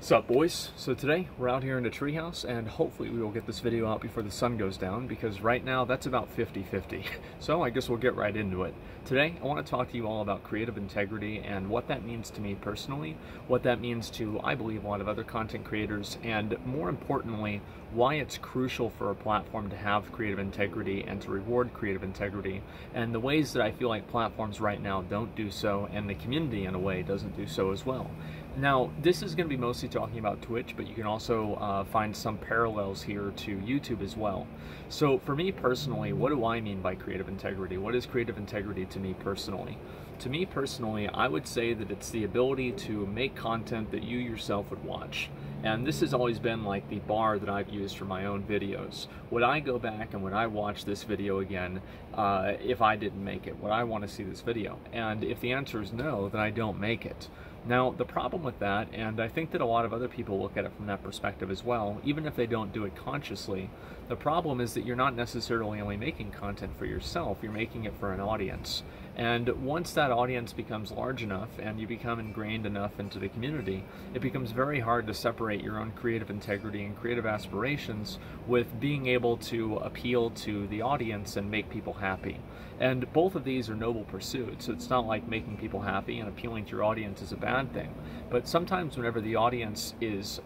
What's up, boys? So today we're out here in the treehouse, and hopefully we will get this video out before the sun goes down, because right now that's about 50-50. So I guess we'll get right into it. Today I want to talk to you all about creative integrity and what that means to me personally, what that means to, I believe, a lot of other content creators, and more importantly, why it's crucial for a platform to have creative integrity and to reward creative integrity, and the ways that I feel like platforms right now don't do so, and the community in a way doesn't do so as well. Now, this is going to be mostly talking about Twitch, but you can also find some parallels here to YouTube as well. So for me personally, what do I mean by creative integrity? What is creative integrity to me personally? To me personally, I would say that it's the ability to make content that you yourself would watch. And this has always been like the bar that I've used for my own videos. Would I go back and would I watch this video again if I didn't make it? Would I want to see this video? And if the answer is no, then I don't make it. Now, the problem with that, and I think that a lot of other people look at it from that perspective as well, even if they don't do it consciously, the problem is that you're not necessarily only making content for yourself, you're making it for an audience. And once that audience becomes large enough and you become ingrained enough into the community, it becomes very hard to separate your own creative integrity and creative aspirations with being able to appeal to the audience and make people happy. And both of these are noble pursuits. It's not like making people happy and appealing to your audience is a bad thing. But sometimes whenever the audience is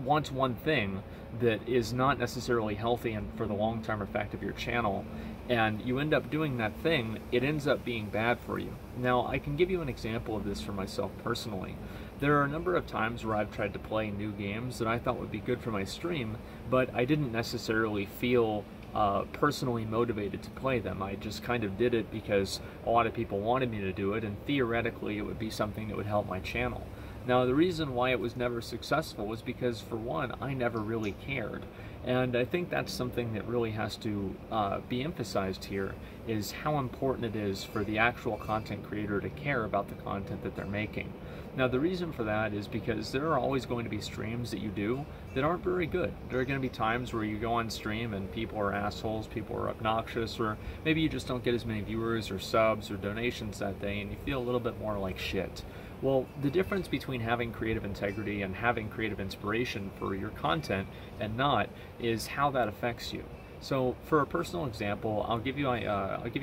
wants one thing that is not necessarily healthy and for the long-term effect of your channel, and you end up doing that thing, it ends up being bad for you. Now, I can give you an example of this for myself personally. There are a number of times where I've tried to play new games that I thought would be good for my stream, but I didn't necessarily feel personally motivated to play them. I just kind of did it because a lot of people wanted me to do it, and theoretically it would be something that would help my channel. Now, the reason why it was never successful was because, for one, I never really cared. And I think that's something that really has to be emphasized here, is how important it is for the actual content creator to care about the content that they're making. Now, the reason for that is because there are always going to be streams that you do that aren't very good. There are going to be times where you go on stream and people are assholes, people are obnoxious, or maybe you just don't get as many viewers or subs or donations that day and you feel a little bit more like shit. Well, the difference between having creative integrity and having creative inspiration for your content and not is how that affects you. So, for a personal example, I'll give you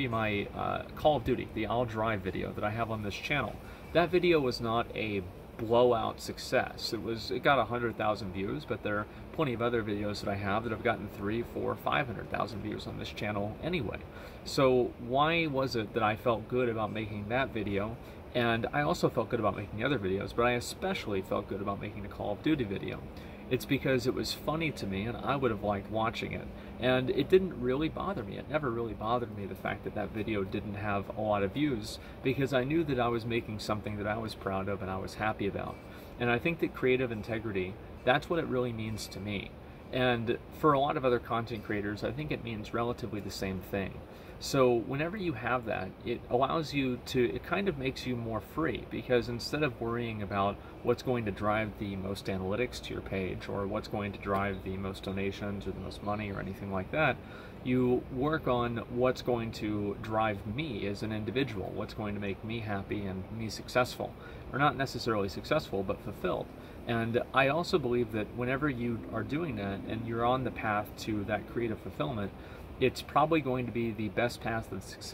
my Call of Duty, the I'll Drive video that I have on this channel. That video was not a blowout success. It got 100,000 views, but there are plenty of other videos that I have that have gotten 300, 400, 500,000 views on this channel anyway. So why was it that I felt good about making that video? And I also felt good about making other videos, but I especially felt good about making the Call of Duty video. It's because it was funny to me and I would have liked watching it. And it didn't really bother me. It never really bothered me, the fact that that video didn't have a lot of views, because I knew that I was making something that I was proud of and I was happy about. And I think that creative integrity, that's what it really means to me. And for a lot of other content creators, I think it means relatively the same thing. So whenever you have that, it allows you to, it kind of makes you more free, because instead of worrying about what's going to drive the most analytics to your page or what's going to drive the most donations or the most money or anything like that, you work on what's going to drive me as an individual, what's going to make me happy and me successful. Or not necessarily successful, but fulfilled. And I also believe that whenever you are doing that and you're on the path to that creative fulfillment, it's probably going to be the best path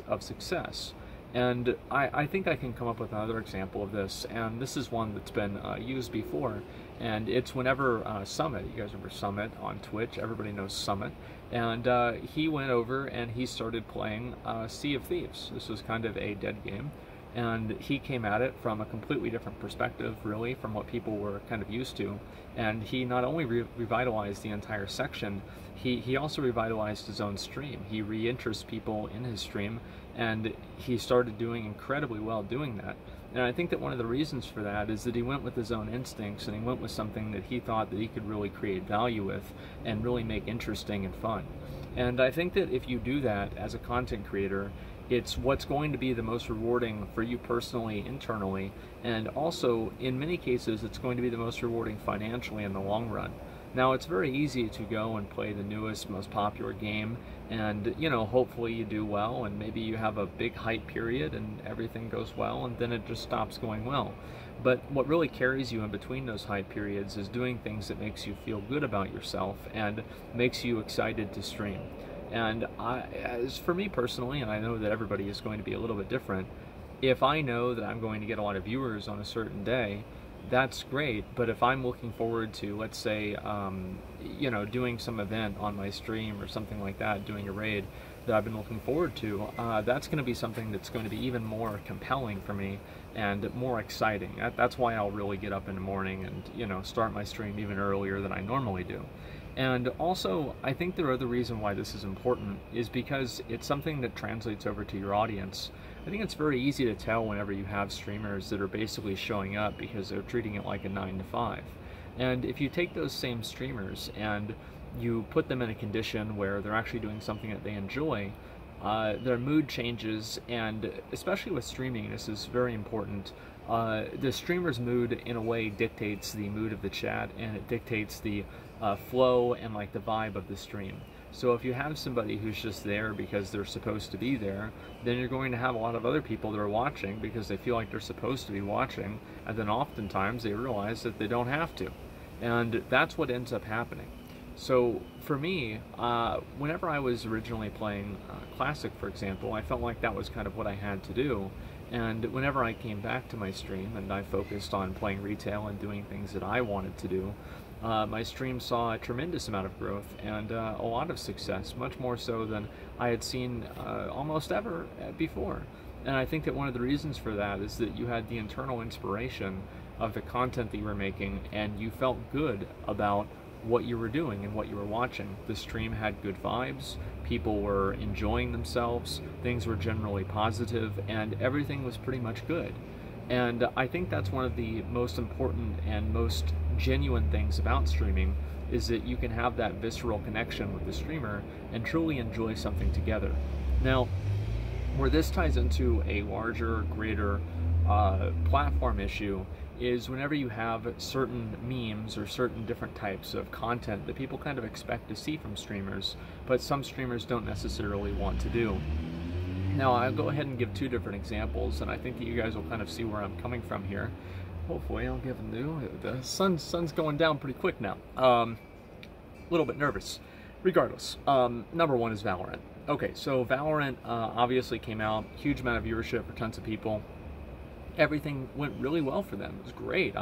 of success. And I think I can come up with another example of this, and this is one that's been used before, and it's whenever Summit, you guys remember Summit on Twitch, everybody knows Summit, and he went over and he started playing Sea of Thieves. This was kind of a dead game, and he came at it from a completely different perspective, really, from what people were kind of used to. And he not only revitalized the entire section, he also revitalized his own stream. He re-interests people in his stream, and he started doing incredibly well doing that. And I think that one of the reasons for that is that he went with his own instincts, and he went with something that he thought that he could really create value with and really make interesting and fun. And I think that if you do that as a content creator, it's what's going to be the most rewarding for you personally, internally, and also in many cases it's going to be the most rewarding financially in the long run. Now, it's very easy to go and play the newest, most popular game, and hopefully you do well, and maybe you have a big hype period and everything goes well, and then it just stops going well. But what really carries you in between those hype periods is doing things that makes you feel good about yourself and makes you excited to stream. And as for me personally, and I know that everybody is going to be a little bit different, if I know that I'm going to get a lot of viewers on a certain day, that's great. But if I'm looking forward to, let's say, doing some event on my stream or something like that, doing a raid that I've been looking forward to, that's going to be something that's going to be even more compelling for me and more exciting. That's why I'll really get up in the morning and, start my stream even earlier than I normally do. And also, I think the other reason why this is important is because it's something that translates over to your audience. I think it's very easy to tell whenever you have streamers that are basically showing up because they're treating it like a 9 to 5. And if you take those same streamers and you put them in a condition where they're actually doing something that they enjoy, their mood changes, and especially with streaming, this is very important. The streamer's mood, in a way, dictates the mood of the chat, and it dictates the flow and like the vibe of the stream. So if you have somebody who's just there because they're supposed to be there, then you're going to have a lot of other people that are watching because they feel like they're supposed to be watching, and then oftentimes they realize that they don't have to. And that's what ends up happening. So for me, whenever I was originally playing Classic, for example, I felt like that was kind of what I had to do. And whenever I came back to my stream and I focused on playing retail and doing things that I wanted to do, my stream saw a tremendous amount of growth and a lot of success, much more so than I had seen almost ever before. And I think that one of the reasons for that is that you had the internal inspiration of the content that you were making, and you felt good about what you were doing and what you were watching. The stream had good vibes, people were enjoying themselves, things were generally positive, and everything was pretty much good. And I think that's one of the most important and most genuine things about streaming, is that you can have that visceral connection with the streamer and truly enjoy something together. Now, where this ties into a larger, greater platform issue is whenever you have certain memes or certain different types of content that people kind of expect to see from streamers, but some streamers don't necessarily want to do. Now, I'll go ahead and give two different examples, and I think that you guys will kind of see where I'm coming from here. Hopefully I'll give them new. The sun's going down pretty quick now. A little bit nervous. Regardless, number one is Valorant. Okay, so Valorant obviously came out, huge amount of viewership for tons of people. Everything went really well for them. It was great.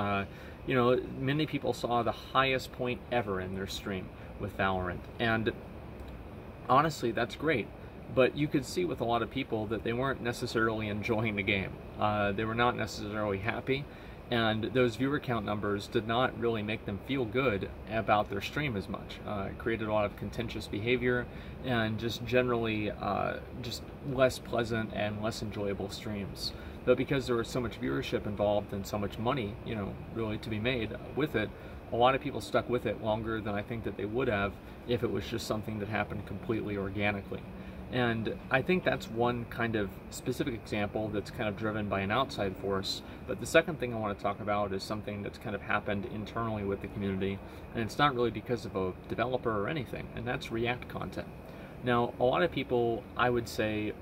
Many people saw the highest point ever in their stream with Valorant, and honestly, that's great. But you could see with a lot of people that they weren't necessarily enjoying the game. They were not necessarily happy, and those viewer count numbers did not really make them feel good about their stream as much. It created a lot of contentious behavior and just generally just less pleasant and less enjoyable streams. But because there was so much viewership involved and so much money, really to be made with it, a lot of people stuck with it longer than I think that they would have if it was just something that happened completely organically. And I think that's one kind of specific example that's kind of driven by an outside force. But the second thing I want to talk about is something that's kind of happened internally with the community, and it's not really because of a developer or anything, and that's React content. Now, a lot of people, I would say,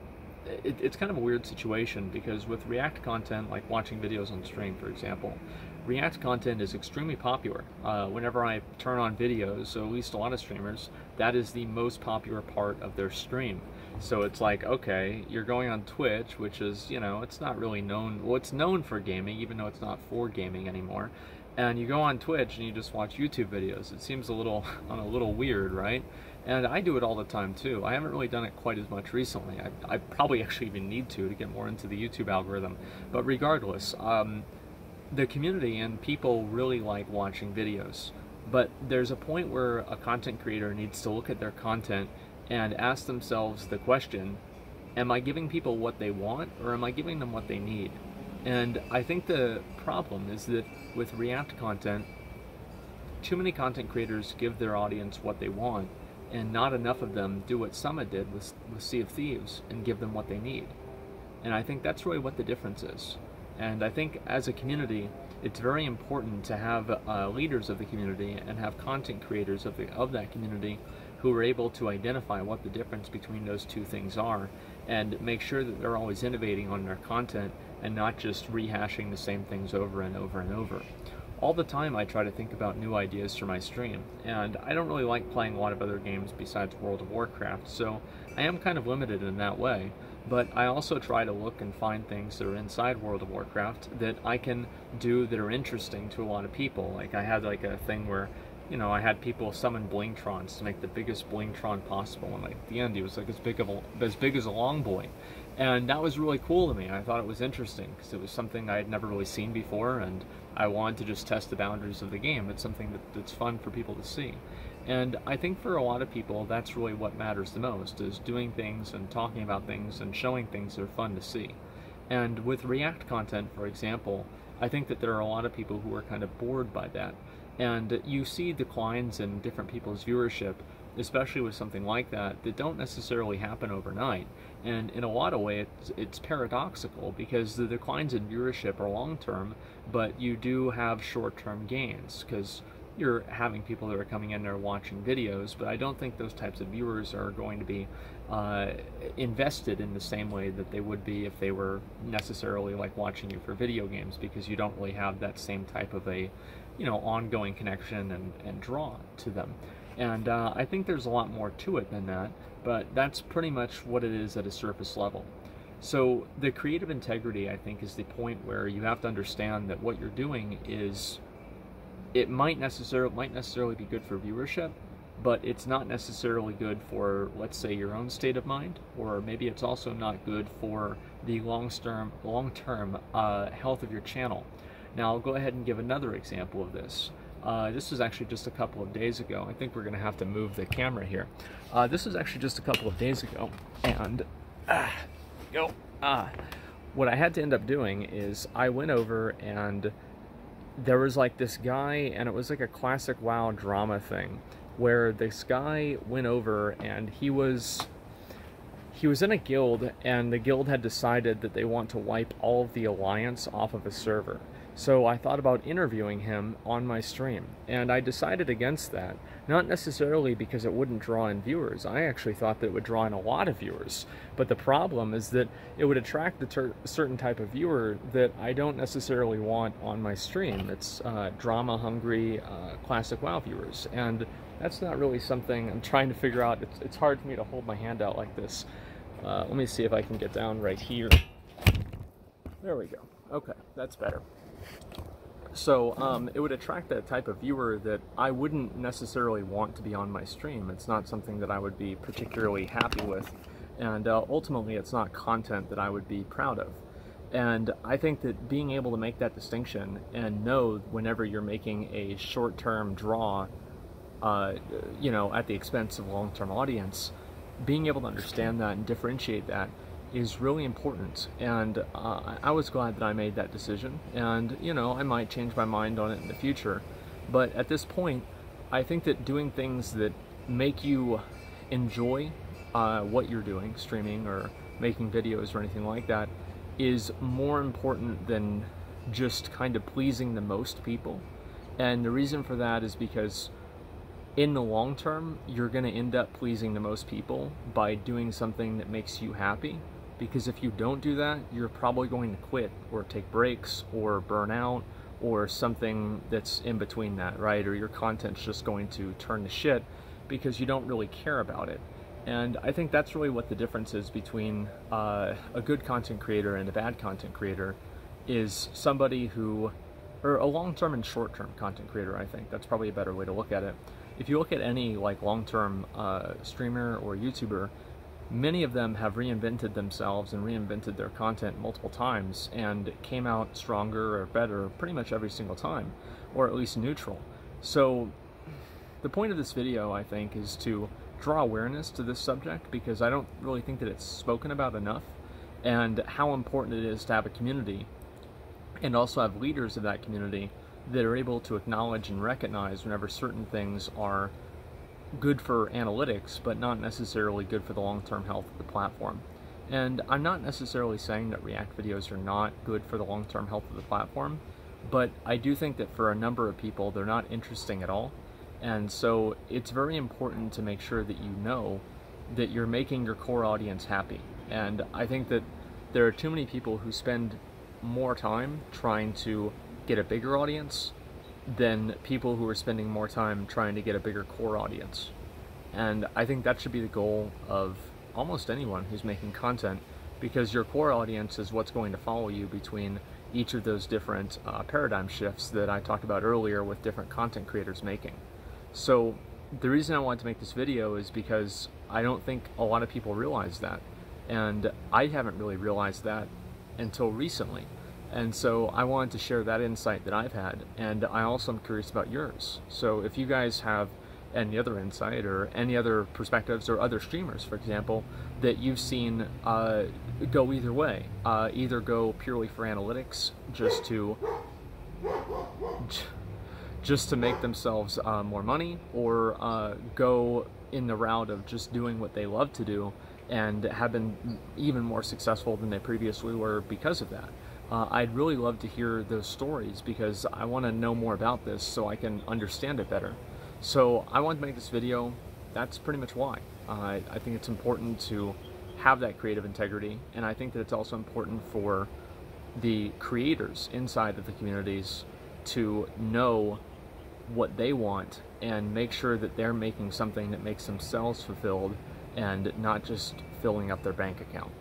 it's kind of a weird situation, because with React content, like watching videos on stream, for example, React content is extremely popular. Whenever I turn on videos, so at least a lot of streamers, that is the most popular part of their stream. So it's like, okay, you're going on Twitch, which is, it's not really known, well, it's known for gaming, even though it's not for gaming anymore. And you go on Twitch and you just watch YouTube videos. It seems a little weird, right? And I do it all the time too. I haven't really done it quite as much recently. I probably actually even need to get more into the YouTube algorithm. But regardless, the community and people really like watching videos. But there's a point where a content creator needs to look at their content and ask themselves the question, am I giving people what they want, or am I giving them what they need? And I think the problem is that with React content, too many content creators give their audience what they want, and not enough of them do what Summit did with Sea of Thieves and give them what they need. And I think that's really what the difference is. And I think as a community, it's very important to have leaders of the community and have content creators of that community who are able to identify what the difference between those two things are and make sure that they're always innovating on their content and not just rehashing the same things over and over and over. All the time I try to think about new ideas for my stream, and I don't really like playing a lot of other games besides World of Warcraft, so I am kind of limited in that way. But I also try to look and find things that are inside World of Warcraft that I can do that are interesting to a lot of people. Like I had like a thing where, you know, I had people summon Blingtrons to make the biggest Blingtron possible, and like at the end he was like as big as a long boy. And that was really cool to me. I thought it was interesting because it was something I had never really seen before, and I wanted to just test the boundaries of the game. It's something that's fun for people to see. And I think for a lot of people, that's really what matters the most, is doing things and talking about things and showing things that are fun to see. And with React content, for example, I think that there are a lot of people who are kind of bored by that. And you see declines in different people's viewership, especially with something like that, that don't necessarily happen overnight. And in a lot of ways, it's paradoxical because the declines in viewership are long-term, but you do have short-term gains because you're having people that are coming in there watching videos, but I don't think those types of viewers are going to be invested in the same way that they would be if they were necessarily like watching you for video games, because you don't really have that same type of a, you know, ongoing connection and draw to them. And I think there's a lot more to it than that, but that's pretty much what it is at a surface level. So the creative integrity, I think, is the point where you have to understand that what you're doing is, it might necessarily be good for viewership, but it's not necessarily good for, let's say, your own state of mind, or maybe it's also not good for the long-term health of your channel. Now, I'll go ahead and give another example of this. This was actually just a couple of days ago. I think we're going to have to move the camera here. This was actually just a couple of days ago, and what I had to end up doing is I went over and there was like this guy, and it was like a classic WoW drama thing, where this guy went over and he was in a guild, and the guild had decided that they want to wipe all of the Alliance off of a server. So I thought about interviewing him on my stream, and I decided against that, not necessarily because it wouldn't draw in viewers. I actually thought that it would draw in a lot of viewers, but the problem is that it would attract a certain type of viewer that I don't necessarily want on my stream. It's drama-hungry, classic WoW viewers, and that's not really something I'm trying to figure out. It's hard for me to hold my hand out like this. Let me see if I can get down right here. There we go. Okay, that's better. So it would attract that type of viewer that I wouldn't necessarily want to be on my stream. It's not something that I would be particularly happy with, and ultimately it's not content that I would be proud of. And I think that being able to make that distinction and know whenever you're making a short-term draw, you know, at the expense of a long-term audience, being able to understand that and differentiate that is really important. And I was glad that I made that decision, and you know, I might change my mind on it in the future, but at this point I think that doing things that make you enjoy what you're doing, streaming or making videos or anything like that, is more important than just kind of pleasing the most people. And the reason for that is because in the long term, you're going to end up pleasing the most people by doing something that makes you happy. Because if you don't do that, you're probably going to quit or take breaks or burn out or something that's in between that, right? Or your content's just going to turn to shit because you don't really care about it. And I think that's really what the difference is between a good content creator and a bad content creator, is somebody who, or a long-term and short-term content creator, I think. That's probably a better way to look at it. If you look at any like long-term streamer or YouTuber, many of them have reinvented themselves and reinvented their content multiple times and came out stronger or better pretty much every single time, or at least neutral. So the point of this video, I think, is to draw awareness to this subject, because I don't really think that it's spoken about enough, and how important it is to have a community and also have leaders of that community that are able to acknowledge and recognize whenever certain things are good for analytics, but not necessarily good for the long-term health of the platform. And I'm not necessarily saying that React videos are not good for the long-term health of the platform, but I do think that for a number of people, they're not interesting at all. And so it's very important to make sure that you know that you're making your core audience happy. And I think that there are too many people who spend more time trying to get a bigger audience than people who are spending more time trying to get a bigger core audience. And I think that should be the goal of almost anyone who's making content, because your core audience is what's going to follow you between each of those different paradigm shifts that I talked about earlier with different content creators making. So the reason I wanted to make this video is because I don't think a lot of people realize that, and I haven't really realized that until recently. And so I wanted to share that insight that I've had, and I also am curious about yours. So if you guys have any other insight or any other perspectives, or other streamers, for example, that you've seen go either way, either go purely for analytics, just to make themselves more money, or go in the route of just doing what they love to do and have been even more successful than they previously were because of that. I'd really love to hear those stories, because I want to know more about this so I can understand it better. So I wanted to make this video. That's pretty much why. I think it's important to have that creative integrity, and I think that it's also important for the creators inside of the communities to know what they want and make sure that they're making something that makes themselves fulfilled and not just filling up their bank account.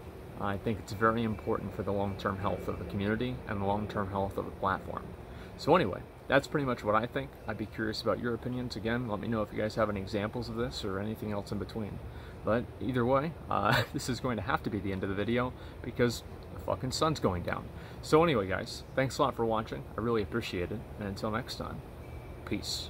I think it's very important for the long-term health of the community and the long-term health of the platform. So anyway, that's pretty much what I think. I'd be curious about your opinions. Again, let me know if you guys have any examples of this or anything else in between. But either way, this is going to have to be the end of the video, because the fucking sun's going down. So anyway, guys, thanks a lot for watching. I really appreciate it. And until next time, peace.